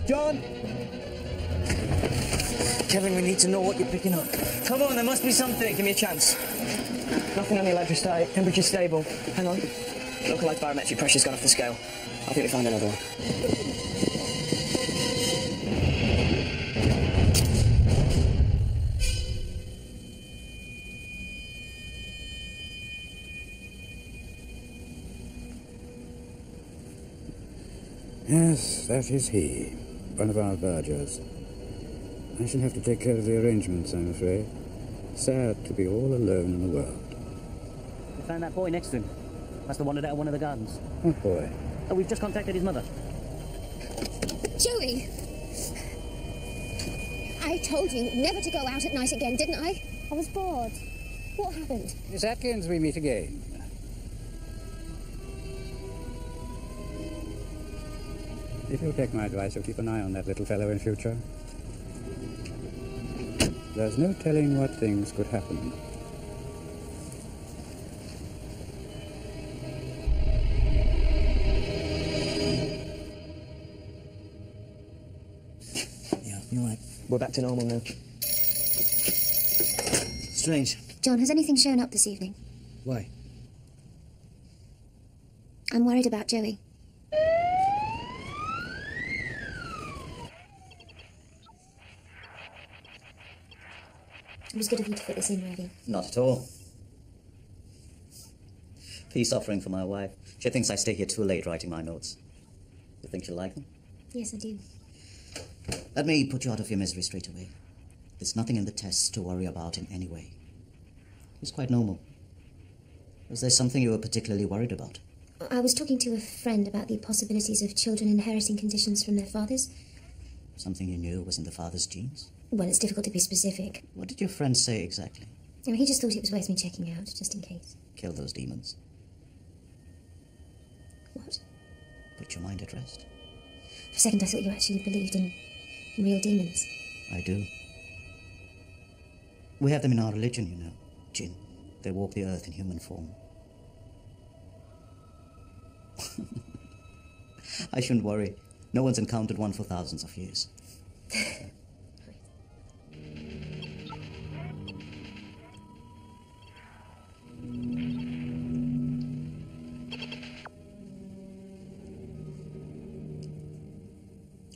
John! Kevin, we need to know what you're picking up. Come on, there must be something. Give me a chance. Nothing on the electrostatic. Temperature stable. Hang on. Localized barometric pressure's gone off the scale. I think we found another one. Yes, that is he. One of our vergers. I shall have to take care of the arrangements, I'm afraid. Sad to be all alone in the world. We found that boy next to him. Must have wandered out of one of the gardens. What boy? Oh, we've just contacted his mother. Joey! I told you never to go out at night again, didn't I? I was bored. What happened? Miss Atkins, we meet again. If you'll take my advice, you'll keep an eye on that little fellow in future. There's no telling what things could happen. Yeah, you're right. We're back to normal now. Strange. John, has anything shown up this evening? Why? I'm worried about Joey. It was good of you to fit this in, Ravi. Not at all. Peace offering for my wife. She thinks I stay here too late writing my notes. You think she'll like them? Yes, I do. Let me put you out of your misery straight away. There's nothing in the tests to worry about in any way. It's quite normal. Was there something you were particularly worried about? I was talking to a friend about the possibilities of children inheriting conditions from their fathers. Something you knew was in the father's genes? Well, it's difficult to be specific. What did your friend say exactly? I mean, he just thought it was worth me checking out, just in case. Kill those demons. What? Put your mind at rest. For a second, I thought you actually believed in real demons. I do. We have them in our religion, you know. Jinn. They walk the earth in human form. I shouldn't worry. No one's encountered one for thousands of years.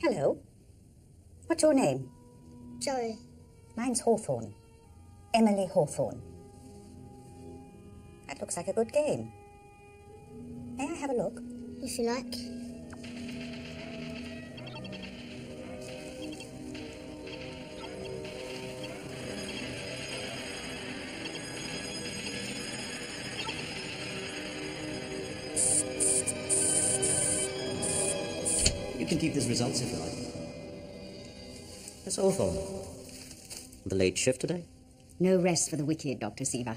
Hello. What's your name? Joey. Mine's Hawthorne. Emily Hawthorne. That looks like a good game. May I have a look? If you like. You can keep these results if you like. Miss Hawthorne. The late shift today? No rest for the wicked, Dr. Seaver.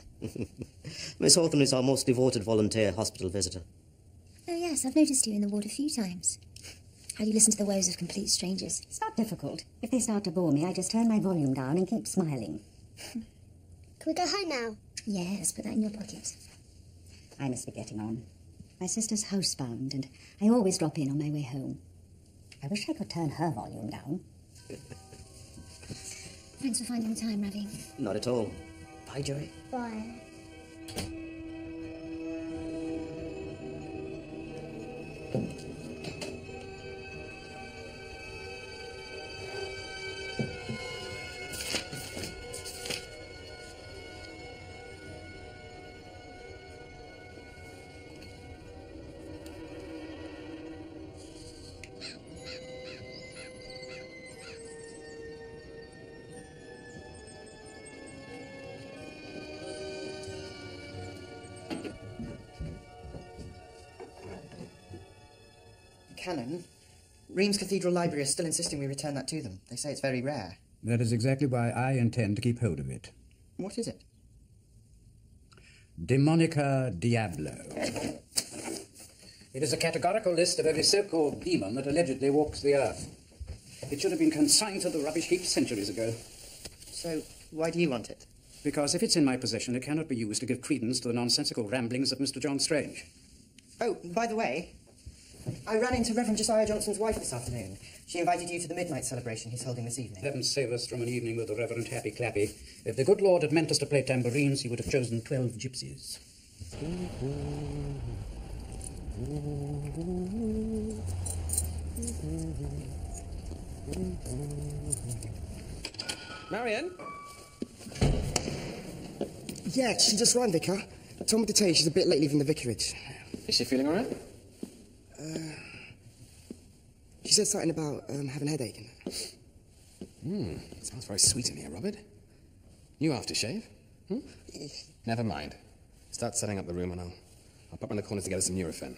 Miss Hawthorne is our most devoted volunteer hospital visitor. Oh, yes, I've noticed you in the ward a few times. How do you listen to the woes of complete strangers? It's not difficult. If they start to bore me, I just turn my volume down and keep smiling. Can we go home now? Yes, put that in your pocket. I must be getting on. My sister's housebound, and I always drop in on my way home. I wish I could turn her volume down. Thanks for finding the time, Ravi. Not at all. Bye, Joey. Bye. Canon, Reims Cathedral Library is still insisting we return that to them. They say it's very rare. That is exactly why I intend to keep hold of it. What is it? Demonica Diablo. It is a categorical list of every so-called demon that allegedly walks the earth. It should have been consigned to the rubbish heap centuries ago. So, why do you want it? Because if it's in my possession, it cannot be used to give credence to the nonsensical ramblings of Mr. John Strange. Oh, by the way, I ran into Reverend Josiah Johnson's wife this afternoon. She invited you to the midnight celebration he's holding this evening. Heaven save us from an evening with the Reverend Happy Clappy. If the good Lord had meant us to play tambourines, he would have chosen 12 gypsies. Marion? Yeah, she just ran, Vicar. Told me to tell you she's a bit late leaving the vicarage. Is she feeling all right? She said something about having a headache. Sounds very sweet in here, Robert. You aftershave? Never mind. Start setting up the room and I'll pop around the corners to get some Nurofen.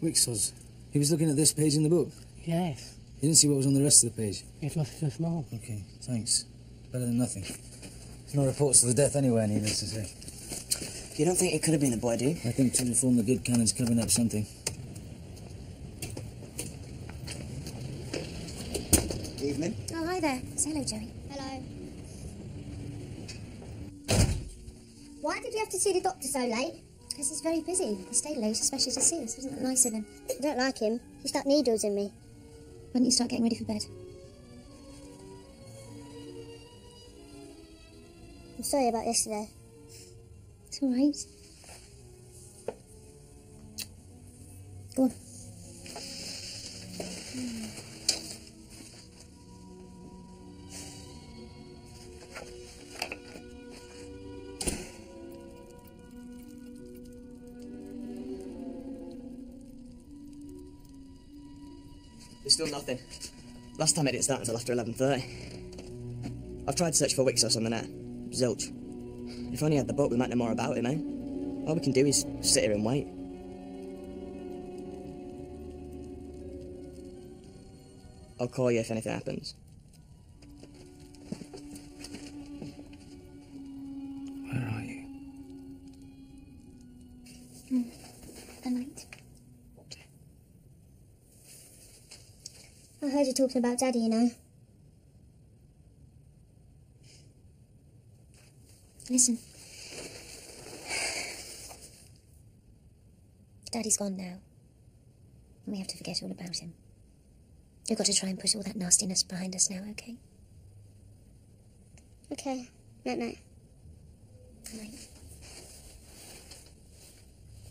Wixos. He was looking at this page in the book. Yes. He didn't see what was on the rest of the page. It was so small. Okay, thanks. Better than nothing. There's no reports of the death anywhere, needless to say. You don't think it could have been the boy, do you? I think to inform the good canon's covering up something. Evening. Oh, hi there. Say hello, Joey. Hello. Why did you have to see the doctor so late? Because he's very busy. He stayed late, especially to see us. Wasn't that nice of him? I don't like him. He stuck needles in me. Why don't you start getting ready for bed? I'm sorry about yesterday. It's all right. Go on. There's still nothing. Last time I didn't start until after 11:30. I've tried to search for Wixos on the net. Zilch. If only I had the book, we might know more about him, eh? All we can do is sit here and wait. I'll call you if anything happens. Where are you? Good night. I heard you talking about Daddy, you know. Listen. Daddy's gone now. And we have to forget all about him. We've got to try and put all that nastiness behind us now, okay? Okay. Night-night. Good night.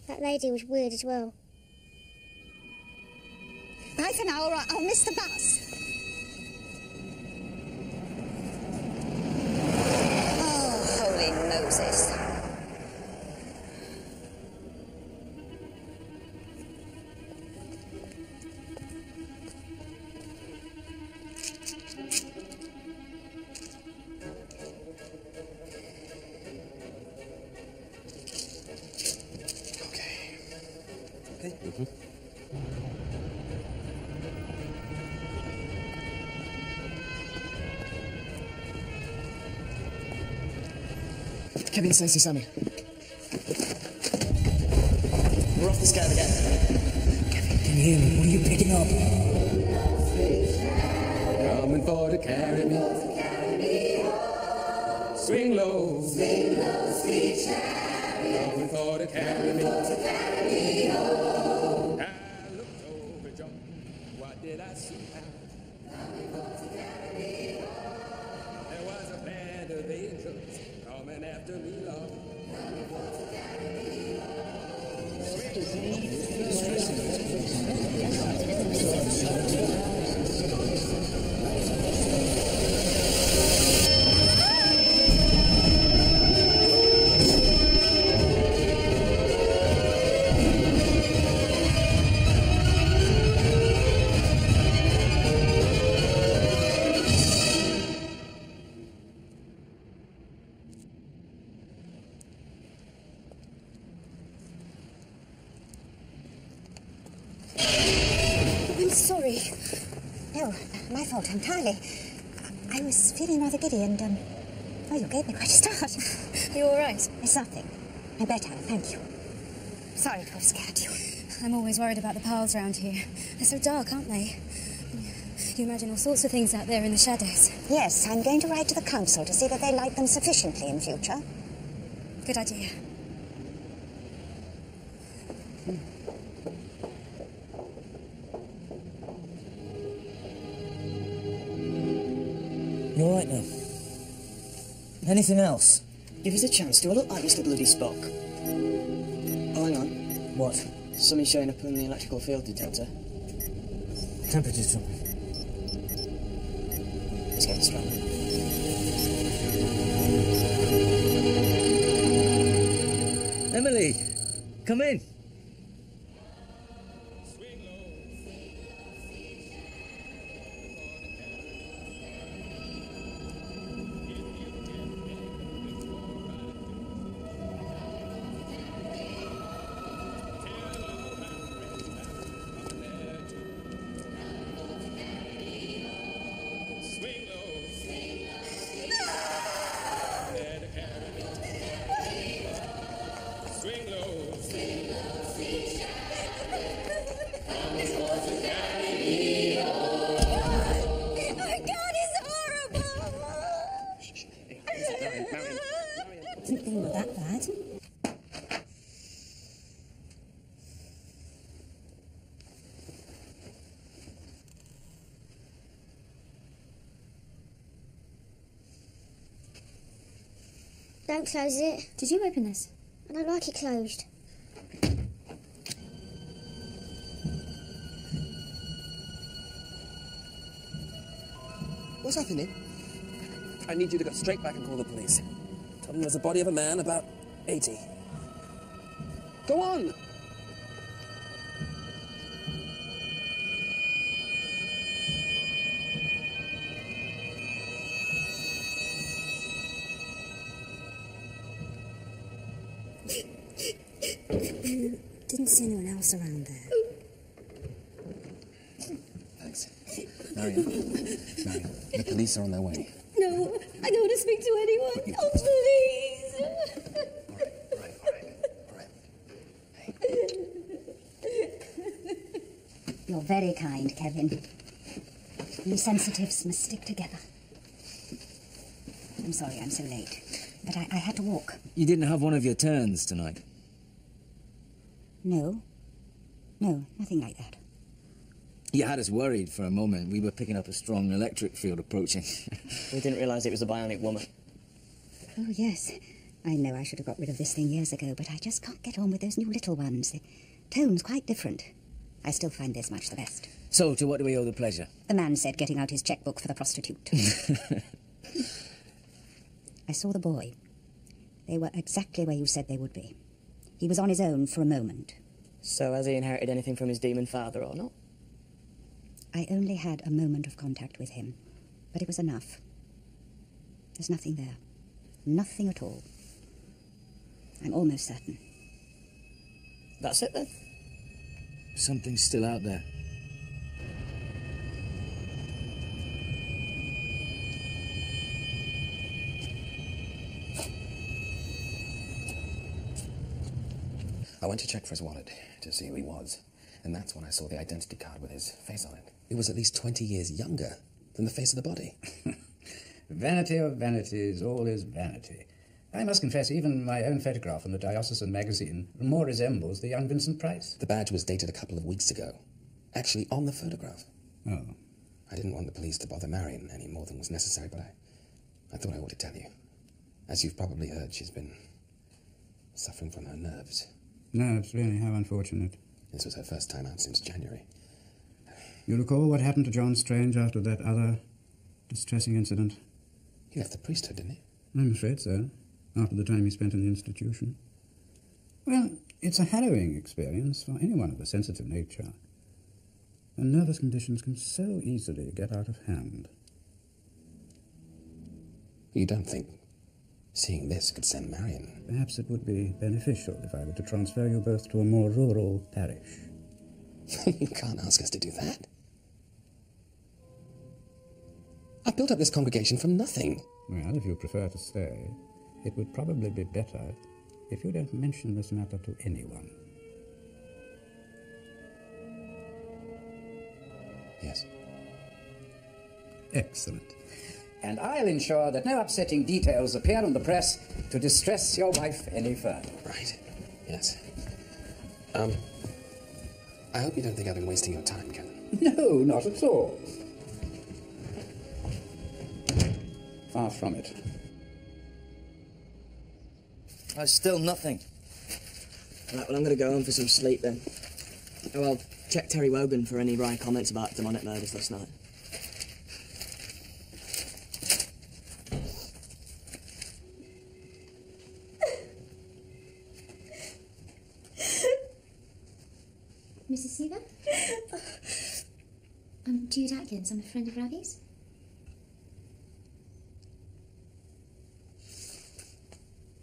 That lady was weird as well. Bye for now, all right. I'll miss the bus. Oh, holy Moses. Kevin says to Sammy. We're off the scale again. Can you hear me? What are you picking up? Coming for to carry me. Swing low, sweet chariot. Coming for to carry me. I looked over John. What did I see? There was a band of angels coming after me, Lord. I'm sorry. No, my fault entirely. I was feeling rather giddy and, well, you gave me quite a start. You all right? It's nothing. I'm better, thank you. Sorry to have scared you. I'm always worried about the paths round here. They're so dark, aren't they? You imagine all sorts of things out there in the shadows. Yes, I'm going to write to the council to see that they light them sufficiently in future. Good idea. You all right now? Anything else? Give us a chance. Do I look like Mr. Bloody Spock? Oh, hang on. What? Something showing up on the electrical field detector. Temperature's dropping. It's getting stronger. Emily, come in. Didn't think it was that bad. Don't close it. Did you open this? I don't like it closed. What's happening? I need you to go straight back and call the police. Tell them there's a body of a man about 80. Go on! Didn't see anyone else around there. Thanks. Marion, the police are on their way. No, I don't want to speak to anyone. Oh, please. All right. You're very kind, Kevin. You sensitives must stick together. I'm sorry I'm so late, but I had to walk. You didn't have one of your turns tonight. No, nothing like that. You had us worried for a moment. We were picking up a strong electric field approaching. We didn't realise it was a bionic woman. Oh, yes. I know I should have got rid of this thing years ago, but I just can't get on with those new little ones. The tone's quite different. I still find this much the best. So, to what do we owe the pleasure? The man said getting out his checkbook for the prostitute. I saw the boy. They were exactly where you said they would be. He was on his own for a moment. So has he inherited anything from his demon father or not? I only had a moment of contact with him, but it was enough. There's nothing there. Nothing at all. I'm almost certain. That's it then? Something's still out there. I went to check for his wallet to see who he was, and that's when I saw the identity card with his face on it. It was at least 20 years younger than the face of the body. Vanity of vanities, all is vanity. I must confess, even my own photograph in the Diocesan magazine more resembles the young Vincent Price. The badge was dated a couple of weeks ago. Actually, on the photograph. Oh. I didn't want the police to bother Marion any more than was necessary, but I thought I ought to tell you. As you've probably heard, she's been suffering from her nerves. Nerves, really, how unfortunate. This was her first time out since January. You recall what happened to John Strange after that other distressing incident? He left the priesthood, didn't he? I'm afraid so, after the time he spent in the institution. Well, it's a harrowing experience for anyone of a sensitive nature. And nervous conditions can so easily get out of hand. You don't think seeing this could send Marion? Perhaps it would be beneficial if I were to transfer you both to a more rural parish. You can't ask us to do that. I've built up this congregation from nothing. Well, if you prefer to stay, it would probably be better if you don't mention this matter to anyone. Yes. Excellent. And I'll ensure that no upsetting details appear in the press to distress your wife any further. Right. Yes. I hope you don't think I've been wasting your time, Ken. No, not at all. Far from it. Still nothing. Right, well, I'm going to go home for some sleep then. Oh, I'll check Terry Wogan for any wry comments about demonic murders last night. Mrs. Seaver? I'm Jude Atkins. I'm a friend of Ravi's.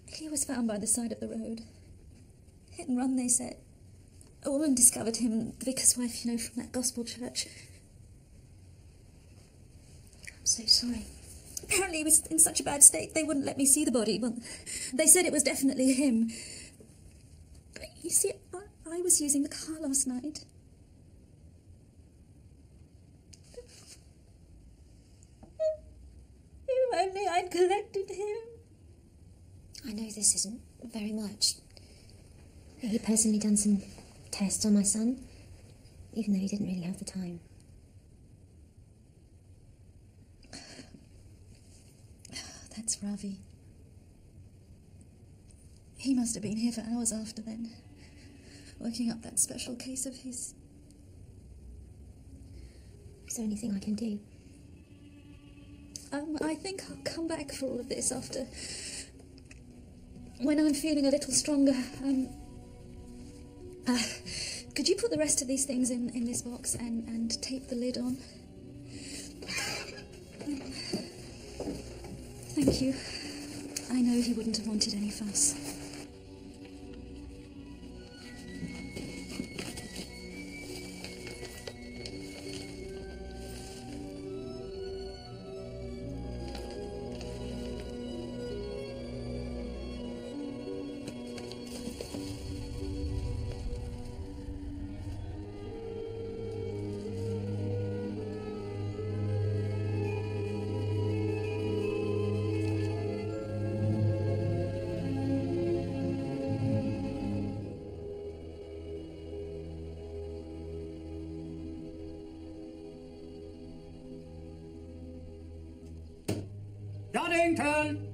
He was found by the side of the road. Hit and run, they said. A woman discovered him, the vicar's wife, you know, from that gospel church. I'm so sorry. Apparently he was in such a bad state they wouldn't let me see the body. Well, they said it was definitely him. But you see, I was using the car last night. If only I'd collected him. I know this isn't very much. He personally done some tests on my son, even though he didn't really have the time. That's Ravi. He must have been here for hours after then, working up that special case of his. Is there anything I can do? I think I'll come back for all of this after. When I'm feeling a little stronger. Could you put the rest of these things in this box and tape the lid on? Thank you. I know he wouldn't have wanted any fuss. Donington!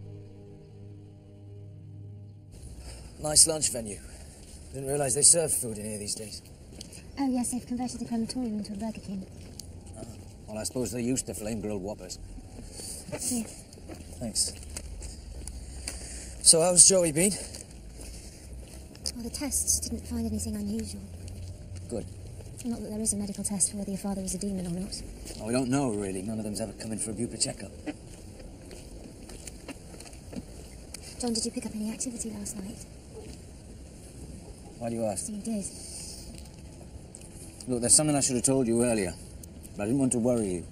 Nice lunch venue. Didn't realise they serve food in here these days. Oh, yes, they've converted the crematorium into a Burger King. Well, I suppose they're used to flame-grilled whoppers. Here. Thanks. So how's Joey been? Well, the tests didn't find anything unusual. Good. Not that there is a medical test for whether your father was a demon or not. Well, we don't know, really. None of them's ever come in for a bupa checkup. John, did you pick up any activity last night? Why do you ask? You did. Look, there's something I should have told you earlier, but I didn't want to worry you.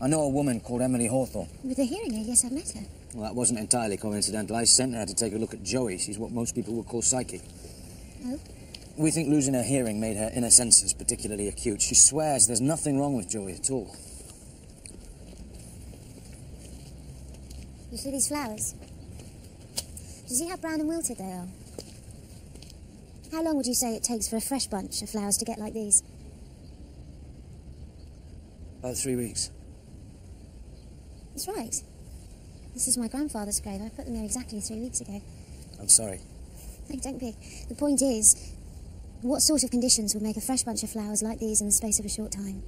I know a woman called Emily Hawthorne. With the hearing aid, yes, I've met her. Well, that wasn't entirely coincidental. I sent her to take a look at Joey. She's what most people would call psychic. Oh? We think losing her hearing made her inner senses particularly acute. She swears there's nothing wrong with Joey at all. You see these flowers? Do you see how brown and wilted they are? How long would you say it takes for a fresh bunch of flowers to get like these? About 3 weeks. That's right. This is my grandfather's grave. I put them there exactly 3 weeks ago. I'm sorry. No, don't be. The point is, what sort of conditions would make a fresh bunch of flowers like these in the space of a short time?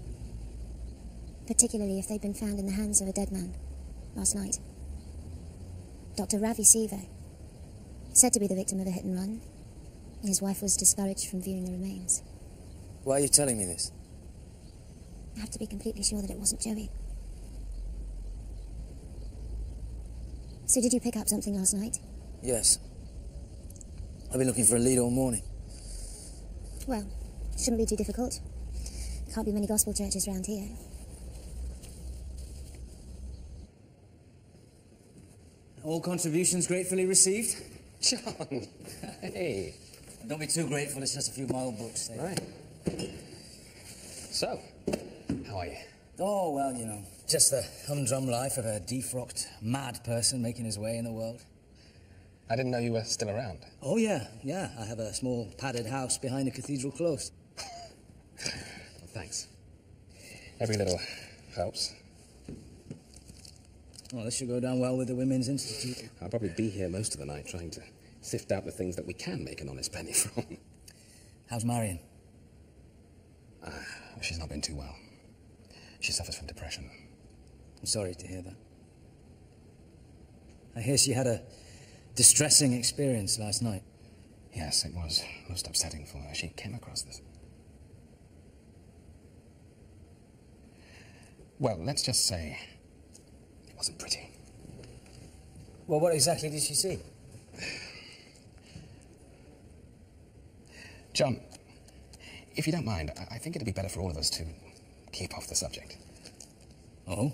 Particularly if they'd been found in the hands of a dead man last night. Dr. Ravi Seaver, said to be the victim of a hit and run. His wife was discouraged from viewing the remains. Why are you telling me this? I have to be completely sure that it wasn't Joey. So did you pick up something last night? Yes. I've been looking for a lead all morning. Well, shouldn't be too difficult. Can't be many gospel churches around here. All contributions gratefully received? John! Hey! Don't be too grateful, it's just a few mild books. Right. So, how are you? Oh, well, you know, just the humdrum life of a defrocked, mad person making his way in the world. I didn't know you were still around. Oh, yeah. I have a small padded house behind the cathedral close. Well, thanks. Every little helps. Well, this should go down well with the Women's Institute. I'll probably be here most of the night trying to sift out the things that we can make an honest penny from. How's Marion? She's not been too well. She suffers from depression. I'm sorry to hear that. I hear she had a distressing experience last night. Yes, it was most upsetting for her. She came across this. Well, let's just say it wasn't pretty. Well, what exactly did she see? John, if you don't mind, I think it'd be better for all of us to keep off the subject. Oh?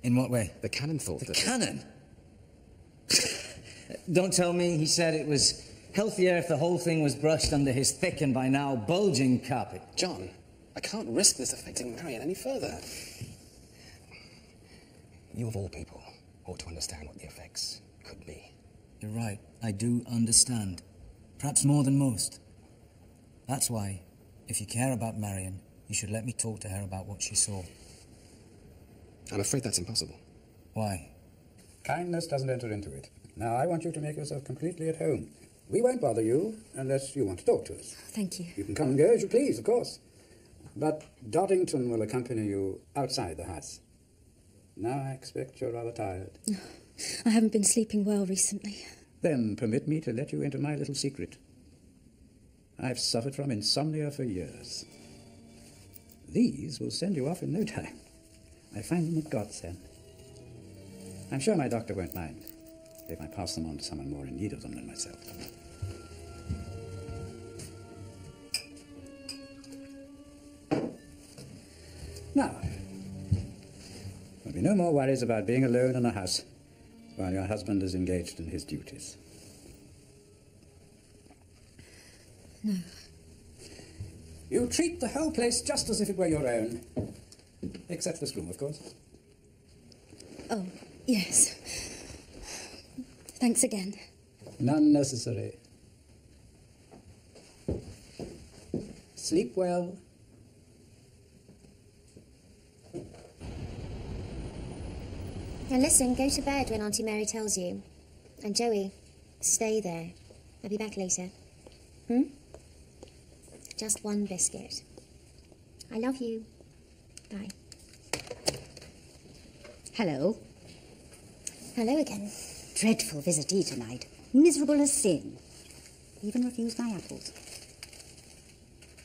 In what way? The canon thought that... The canon? Don't tell me he said it was healthier if the whole thing was brushed under his thick and by now bulging carpet. John, I can't risk this affecting Marion any further. You of all people ought to understand what the effects could be. You're right. I do understand. Perhaps more than most. That's why, if you care about Marion, you should let me talk to her about what she saw. I'm afraid that's impossible. Why? Kindness doesn't enter into it. Now, I want you to make yourself completely at home. We won't bother you unless you want to talk to us. Thank you. You can come and go as you please, of course. But Doddington will accompany you outside the house. Now I expect you're rather tired. I haven't been sleeping well recently. Then permit me to let you into my little secret. I've suffered from insomnia for years. These will send you off in no time. I find them a godsend. I'm sure my doctor won't mind if I pass them on to someone more in need of them than myself. Now, there'll be no more worries about being alone in a house while your husband is engaged in his duties. No. You treat the whole place just as if it were your own. Except this room, of course. Oh, yes. Thanks again. None necessary. Sleep well. Now listen, go to bed when Auntie Mary tells you. And Joey, stay there. I'll be back later. Just one biscuit. I love you. Bye. Hello. Hello again. Dreadful visitee tonight. Miserable as sin. Even refused my apples.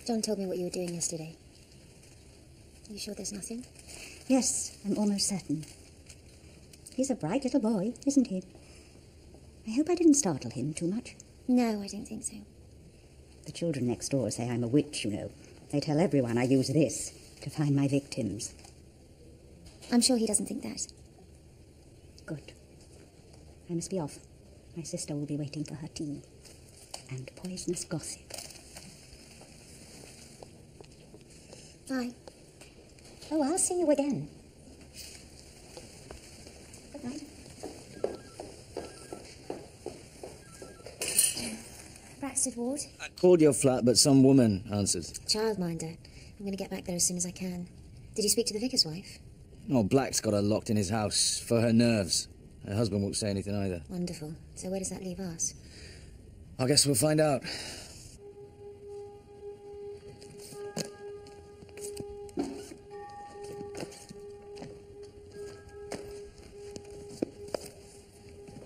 John told me what you were doing yesterday. Are you sure there's nothing? Yes, I'm almost certain. He's a bright little boy, isn't he? I hope I didn't startle him too much. No, I don't think so. The children next door say I'm a witch, you know. They tell everyone I use this to find my victims. I'm sure he doesn't think that. Good. I must be off. My sister will be waiting for her tea. And poisonous gossip. Bye. Oh, I'll see you again. Good night. Braxted Ward. I called your flat, but some woman answered. Childminder. I'm going to get back there as soon as I can. Did you speak to the vicar's wife? Oh, Black's got her locked in his house for her nerves. Her husband won't say anything either. Wonderful. So where does that leave us? I guess we'll find out.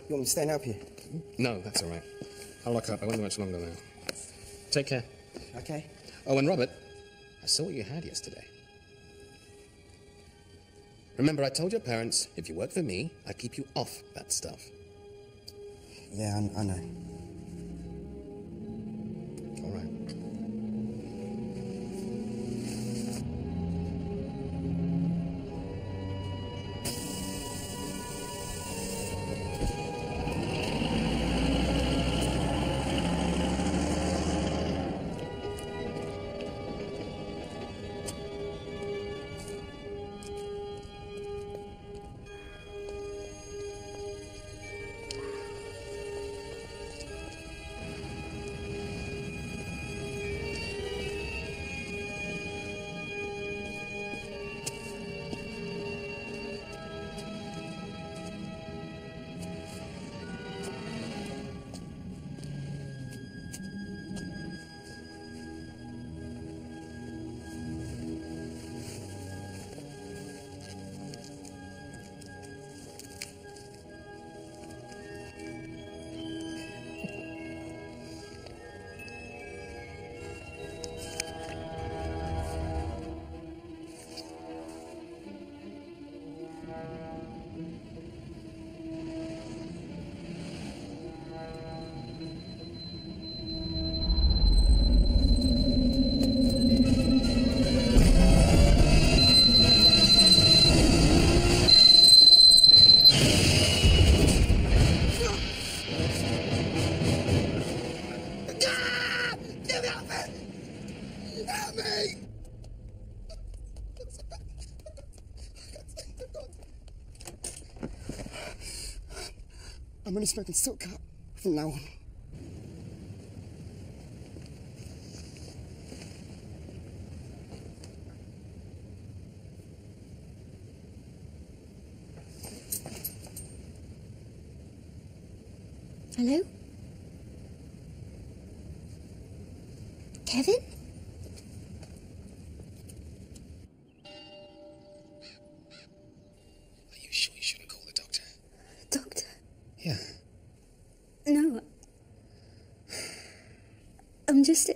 You want me to stay and help you? No, that's all right. I'll lock up. I won't be much longer now. Take care. Okay. Oh, and Robert, I saw what you had yesterday. Remember, I told your parents, if you work for me, I keep you off that stuff. Yeah, I know. All right. Help me! I'm only smoking silk cut from now on. Hello? Kevin? Are you sure you shouldn't call the doctor? Doctor? Yeah. No. I'm just...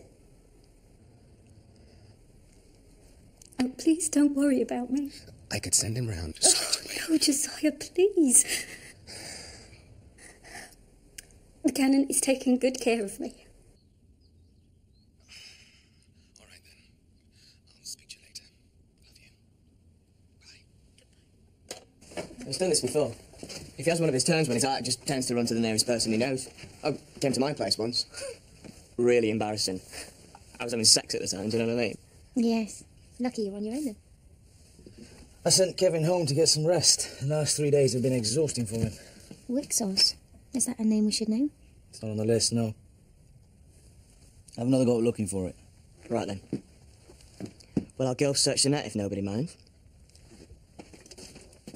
Oh, please don't worry about me. I could send him round straight away. No, Josiah, please. The Canon is taking good care of me. All right, then. I'll speak to you later. Love you. Bye. He's done this before. If he has one of his turns when he's out, he just tends to run to the nearest person he knows. I came to my place once. Really embarrassing. I was having sex at the time, do you know what I mean? Yes. Lucky you're on your own then. I sent Kevin home to get some rest. The last 3 days have been exhausting for him. Wixos. Is that a name we should know? It's not on the list, no. Have another go at looking for it. Right then. Well, I'll go search the net if nobody minds.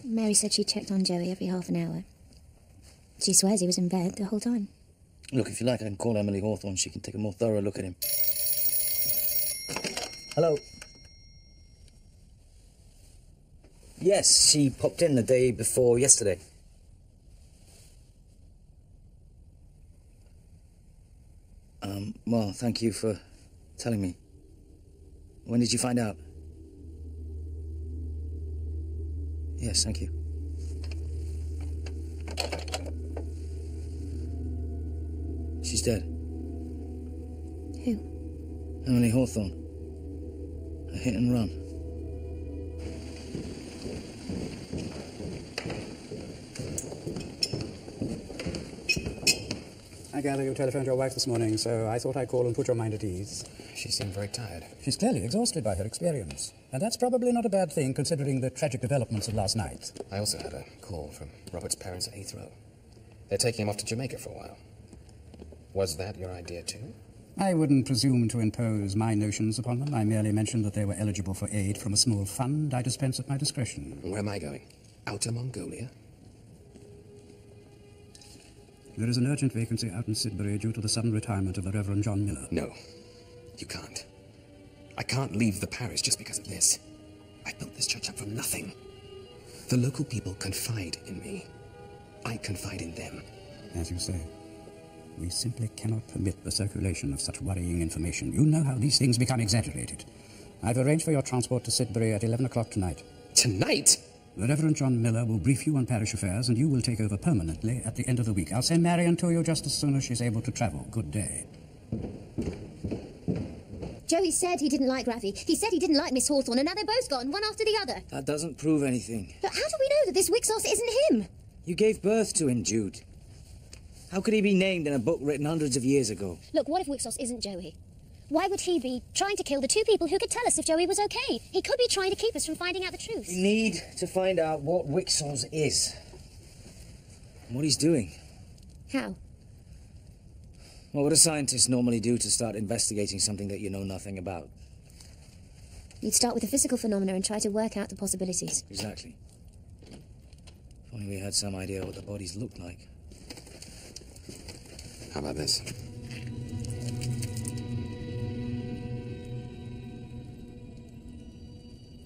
Mary said she checked on Joey every half an hour. She swears he was in bed the whole time. Look, if you like, I can call Emily Hawthorne. She can take a more thorough look at him. Hello. Yes, she popped in the day before yesterday. Well, thank you for telling me. When did you find out? Yes, thank you. She's dead. Who? Emily Hawthorne. A hit and run. I gather you telephoned your wife this morning, so I thought I'd call and put your mind at ease. She seemed very tired. She's clearly exhausted by her experience, and that's probably not a bad thing considering the tragic developments of last night. I also had a call from Robert's parents at Heathrow. They're taking him off to Jamaica for a while. Was that your idea too? I wouldn't presume to impose my notions upon them. I merely mentioned that they were eligible for aid from a small fund I dispense at my discretion. Where am I going? Outer Mongolia? There is an urgent vacancy out in Sidbury due to the sudden retirement of the Reverend John Miller. No, you can't. I can't leave the parish just because of this. I built this church up from nothing. The local people confide in me. I confide in them. As you say, we simply cannot permit the circulation of such worrying information. You know how these things become exaggerated. I've arranged for your transport to Sidbury at 11 o'clock tonight. Tonight? The Reverend John Miller will brief you on parish affairs, and you will take over permanently at the end of the week. I'll send Marion to you just as soon as she's able to travel. Good day. Joey said he didn't like Ravi. He said he didn't like Miss Hawthorne, and now they're both gone, one after the other. That doesn't prove anything. But how do we know that this Wixos isn't him? You gave birth to him, Jude. How could he be named in a book written hundreds of years ago? Look, what if Wixos isn't Joey? Why would he be trying to kill the two people who could tell us if Joey was okay? He could be trying to keep us from finding out the truth. We need to find out what Wixos is. And what he's doing. How? What would a scientist normally do to start investigating something that you know nothing about? You'd start with the physical phenomena and try to work out the possibilities. Exactly. If only we had some idea what the bodies looked like. How about this?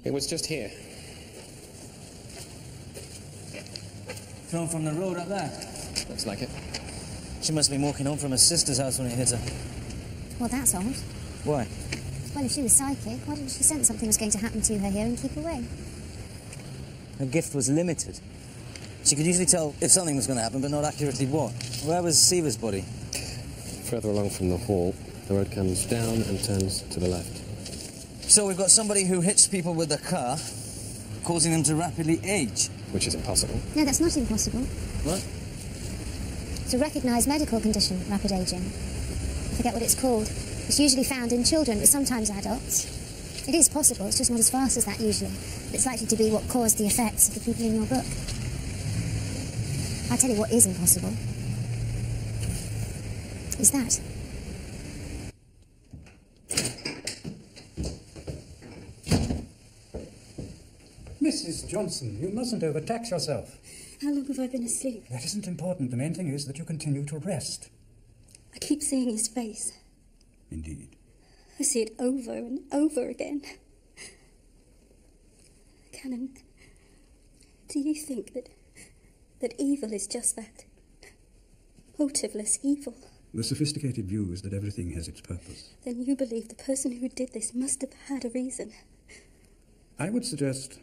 It was just here. Thrown from the road up there. Looks like it. She must have been walking home from her sister's house when it hit her. Well, that's odd. Why? Well, if she was psychic, why didn't she sense something was going to happen to her here and keep away? Her gift was limited. She could usually tell if something was going to happen, but not accurately what. Where was Seaver's body? Further along from the hall, the road comes down and turns to the left. So we've got somebody who hits people with a car, causing them to rapidly age. Which is impossible. No, that's not impossible. What? It's a recognised medical condition, rapid ageing. I forget what it's called. It's usually found in children, but sometimes adults. It is possible, it's just not as fast as that usually. But it's likely to be what caused the effects of the people in your book. I tell you what is impossible. Is that. Mrs. Johnson, you mustn't overtax yourself. How long have I been asleep? That isn't important. The main thing is that you continue to rest. I keep seeing his face. Indeed. I see it over and over again. Canon, do you think that evil is just that? Motiveless evil? The sophisticated view is that everything has its purpose. Then you believe the person who did this must have had a reason. I would suggest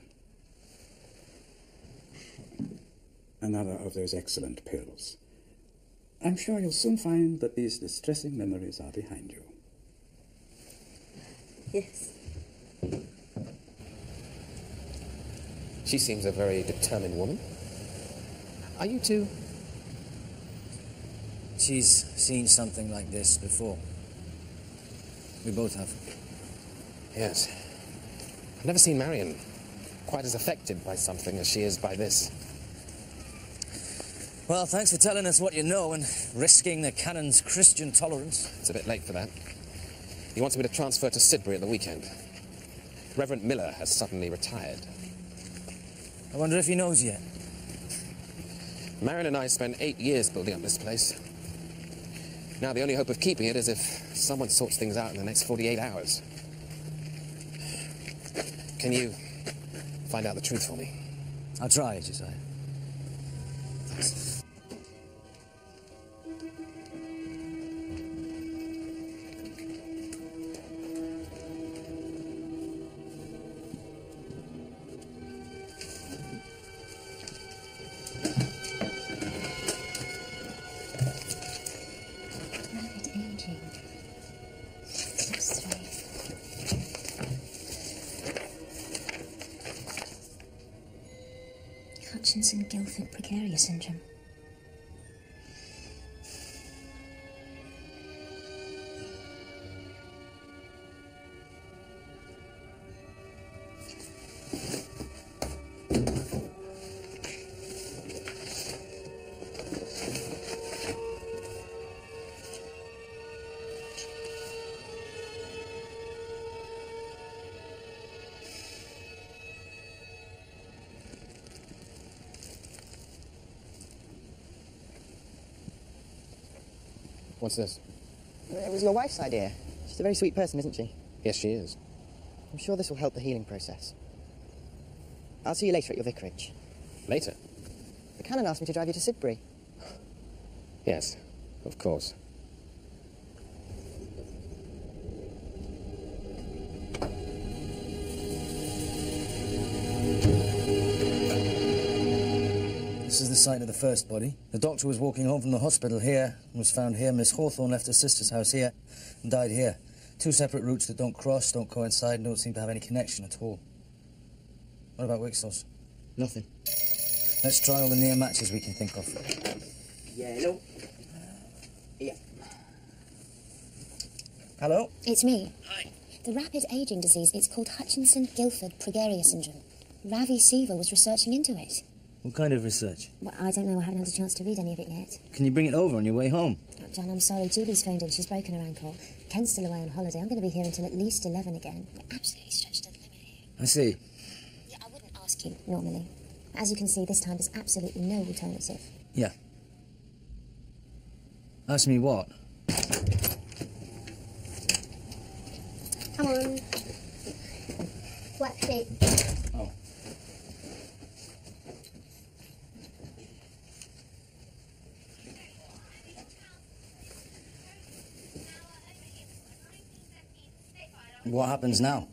another of those excellent pills. I'm sure you'll soon find that these distressing memories are behind you. Yes. She seems a very determined woman. Are you two? She's seen something like this before. We both have. Yes. I've never seen Marion quite as affected by something as she is by this. Well, thanks for telling us what you know and risking the Canon's Christian tolerance. It's a bit late for that. He wants me to transfer to Sidbury at the weekend. Reverend Miller has suddenly retired. I wonder if he knows yet. Marion and I spent 8 years building up this place. Now the only hope of keeping it is if someone sorts things out in the next 48 hours. Can you find out the truth for me? I'll try, Josiah. Thanks. Hutchinson-Gilford precarious syndrome. What's this? It was your wife's idea. She's a very sweet person, isn't she? Yes, she is. I'm sure this will help the healing process. I'll see you later at your vicarage. Later? The Canon asked me to drive you to Sidbury. Yes, of course. This is the site of the first body. The doctor was walking home from the hospital here and was found here. Miss Hawthorne left her sister's house here and died here. Two separate routes that don't cross, don't coincide, and don't seem to have any connection at all. What about Wixels? Nothing. Let's try all the near matches we can think of. Yellow. Yeah. Hello? It's me. Hi. The rapid aging disease, it's called Hutchinson-Gilford precarious syndrome. Ravi Siva was researching into it. What kind of research? Well, I don't know. I haven't had a chance to read any of it yet. Can you bring it over on your way home? Oh, John, I'm sorry. Julie's phoned in. She's broken her ankle. Ken's still away on holiday. I'm going to be here until at least 11 again. We're absolutely stretched to the limit here. I see. Yeah, I wouldn't ask you, normally. As you can see, this time there's absolutely no alternative. Yeah. Ask me what? Come on. Wet feet. Oh. What happens now?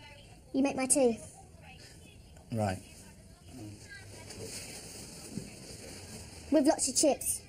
You make my tea. Right. With lots of chips.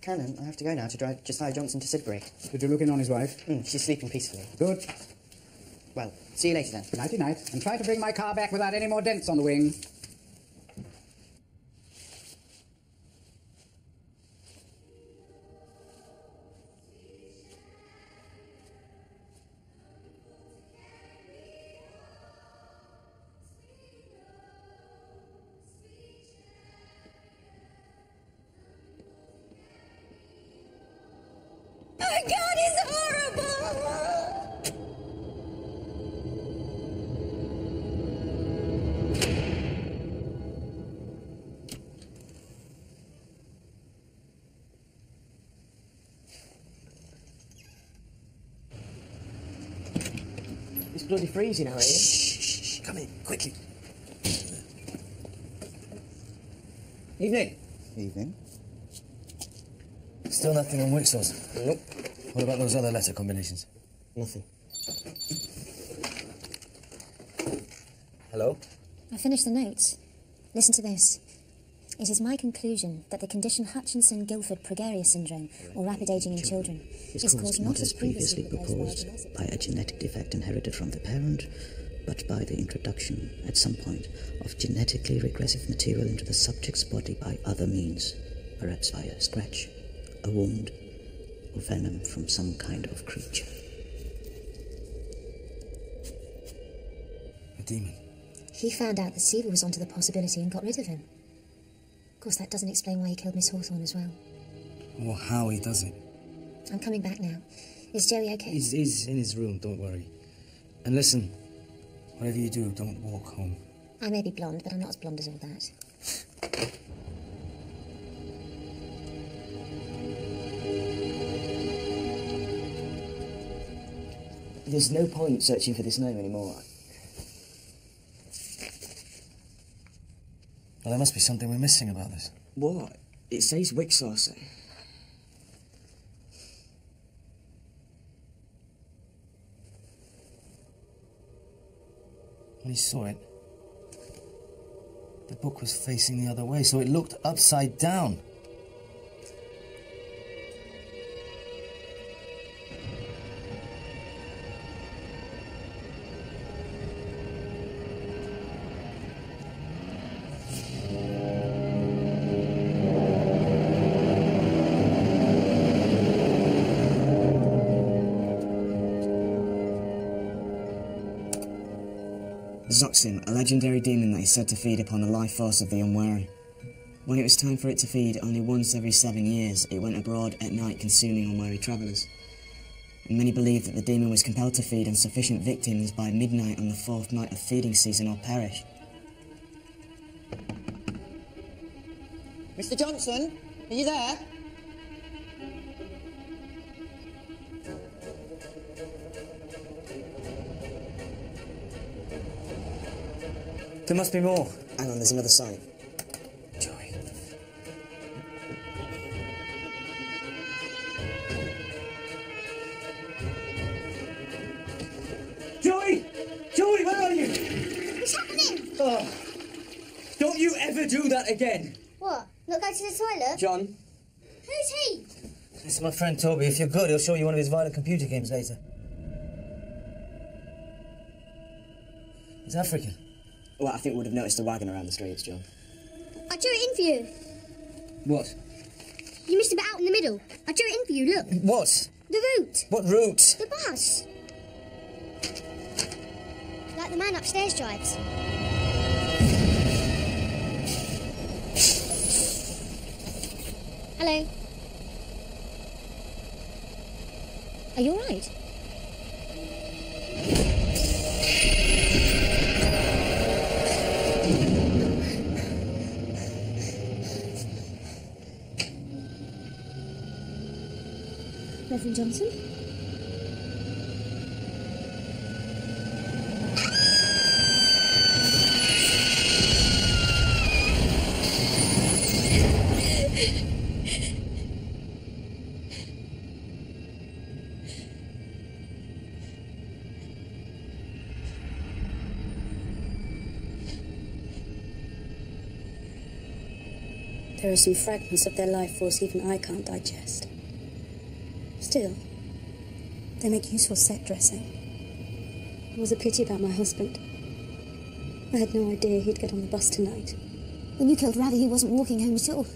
Canon, I have to go now to drive Josiah Johnson to Sidbury. Did you look in on his wife? She's sleeping peacefully. Good. Well, see you later then. Nighty-night. And try to bring my car back without any more dents on the wing. Oh, God, it's horrible! It's bloody freezing out here. Shh, come in, quickly. Evening. Evening. Still nothing on Wixels? Nope. What about those other letter combinations? Nothing. Hello? I finished the notes. Listen to this. It is my conclusion that the condition Hutchinson-Gilford Gregarious syndrome, or rapid aging in children, is caused not as previously proposed by a genetic defect inherited from the parent, but by the introduction, at some point, of genetically regressive material into the subject's body by other means, perhaps via a scratch, a wound, or venom from some kind of creature. A demon. He found out that Seaver was onto the possibility and got rid of him. Of course, that doesn't explain why he killed Miss Hawthorne as well. Or how he does it. I'm coming back now. Is Joey okay? He's in his room, don't worry. And listen, whatever you do, don't walk home. I may be blonde, but I'm not as blonde as all that. There's no point searching for this name anymore. Well, there must be something we're missing about this. What? It says Wixaucer. When he saw it, the book was facing the other way, so it looked upside down. Zoxim, a legendary demon that is said to feed upon the life force of the unwary. When it was time for it to feed only once every 7 years, it went abroad at night consuming unwary travellers. And many believe that the demon was compelled to feed on sufficient victims by midnight on the 4th night of feeding season or perish. Mr. Johnson, are you there? There must be more. Hang on, there's another sign. Joey. Joey! Joey, where are you? What's happening? Oh, don't you ever do that again. What? Not go to the toilet? John? Who's he? This is my friend Toby. If you're good, he'll show you one of his violent computer games later. He's African. Well, I think we would have noticed a wagon around the streets, John. I drew it in for you. What? You missed a bit out in the middle. I drew it in for you, look. What? The route. What route? The bus. Like the man upstairs drives. Hello. Are you all right? Reverend Johnson? There are some fragments of their life force even I can't digest. Still, they make useful set dressing. It was a pity about my husband. I had no idea he'd get on the bus tonight. When you killed Ravi, he wasn't walking home at all.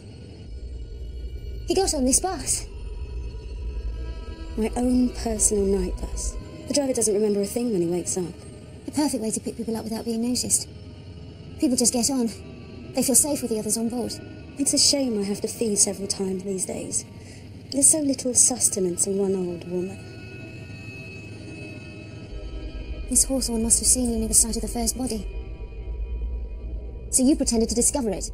He got on this bus. My own personal night bus. The driver doesn't remember a thing when he wakes up. The perfect way to pick people up without being noticed. People just get on. They feel safe with the others on board. It's a shame I have to feed several times these days. There's so little sustenance in one old woman. Miss Hawthorne must have seen you near the site of the first body. So you pretended to discover it.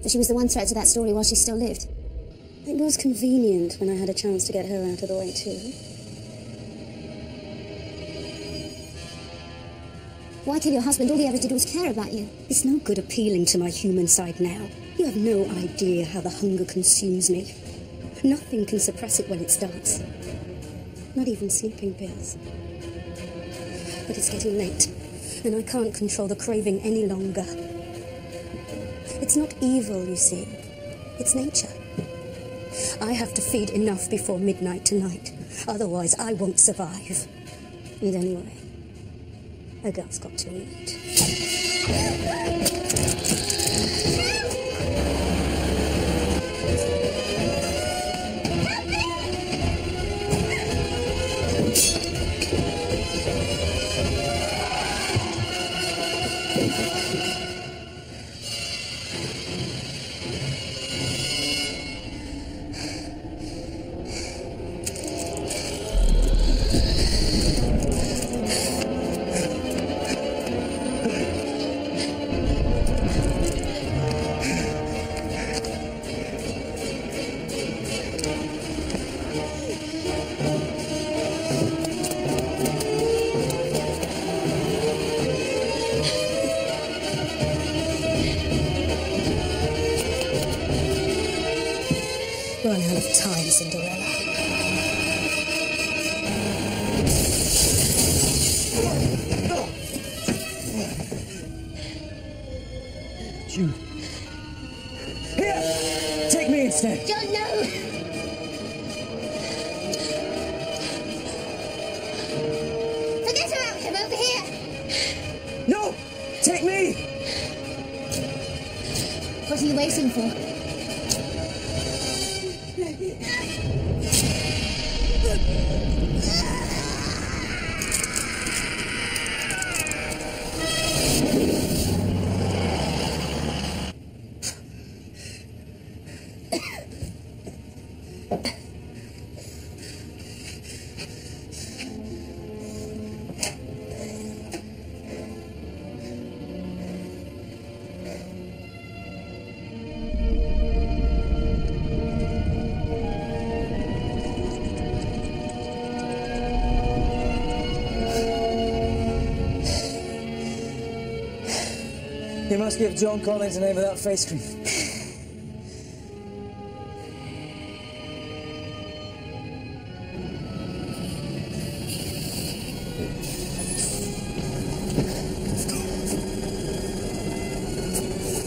But she was the one threat to that story while she still lived. It was convenient when I had a chance to get her out of the way too. Why kill your husband? All he ever did was care about you. It's no good appealing to my human side now. You have no idea how the hunger consumes me. Nothing can suppress it when it starts. Not even sleeping pills. But it's getting late, and I can't control the craving any longer. It's not evil, you see. It's nature. I have to feed enough before midnight tonight. Otherwise, I won't survive. And anyway, a girl's got to eat. Run out of time, Cinderella. Jude. Here! Take me instead. John, no! Forget about him over here! No! Take me! What are you waiting for? You must give John Collins the name of that face cream.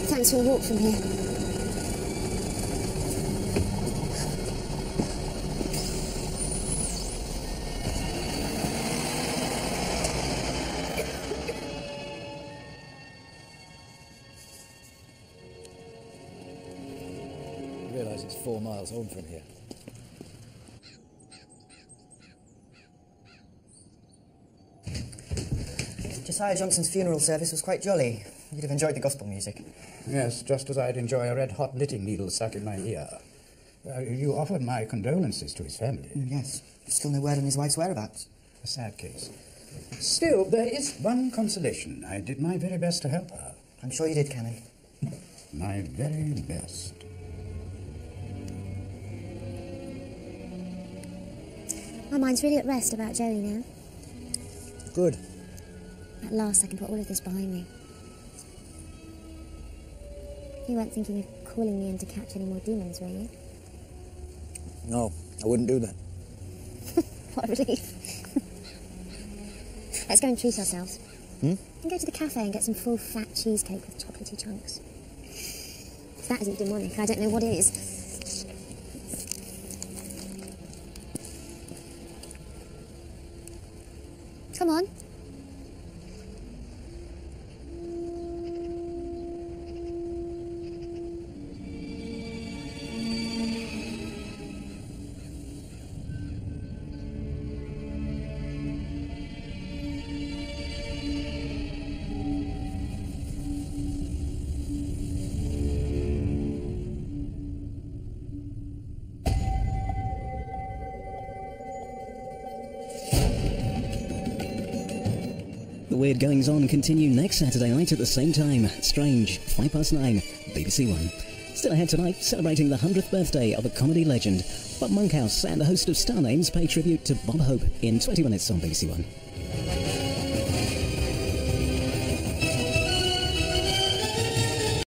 Thanks for a walk from here. I realise it's 4 miles home from here. Josiah Johnson's funeral service was quite jolly. You'd have enjoyed the gospel music. Yes, just as I'd enjoy a red-hot knitting needle stuck in my ear. You offered my condolences to his family. Yes. Still no word on his wife's whereabouts. A sad case. Still, there is one consolation. I did my very best to help her. I'm sure you did, Canon. My very best. My mind's really at rest about Joey now. Good. At last I can put all of this behind me. You weren't thinking of calling me in to catch any more demons, were you? No, I wouldn't do that. What a relief. Let's go and treat ourselves. We can go to the cafe and get some full fat cheesecake with chocolatey chunks. If that isn't demonic, I don't know what is. Come on. The weird goings-on continue next Saturday night at the same time. Strange, 9:05, BBC One. Still ahead tonight, celebrating the 100th birthday of a comedy legend. Bob Monkhouse and the host of Star Names pay tribute to Bob Hope in 20 minutes on BBC One.